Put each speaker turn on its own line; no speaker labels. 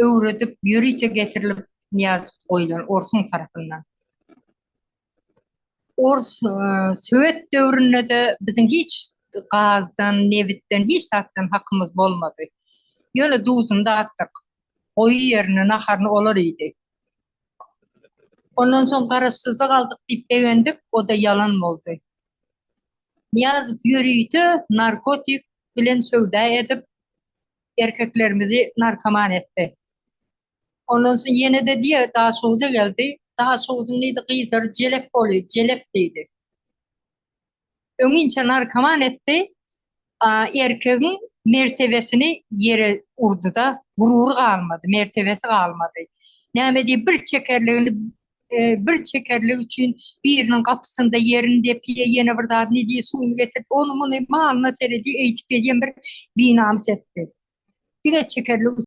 öwredip ýürüýte getirilip Niyaz goýulan Orsun tarapyndan. Söwet döwründe de bizim hiç gazdan, nevitten, hiç satdan hakkımız bolmady. Ýöne duzunda atdyk. Goýu ýerine naharny olar idi. Ondan soň garaşsyzlyk aldyk diýip begendik, o da yalan boldy. Niyazov ýürüýte narkotik bilen söwda edip erkeklerimizi narkoman etdi. Ondan soň ýene de diýe daha şowda geldi. Daha şowdyň neydi gyýdyr jelep bolýar, jelep diýdi. Öňünçe narkoman etdi. Erkegiň mertebesini yere urdu da gururu galmady, mertebesi galmady. Näme diýip bir çekerlik üçin biriniň kapysynda yerinde piye ýene bir zat ne diýip suwuny getirip onu muny malyna seredi eýtip berýän bir binamys etdi. Diňe çekerlik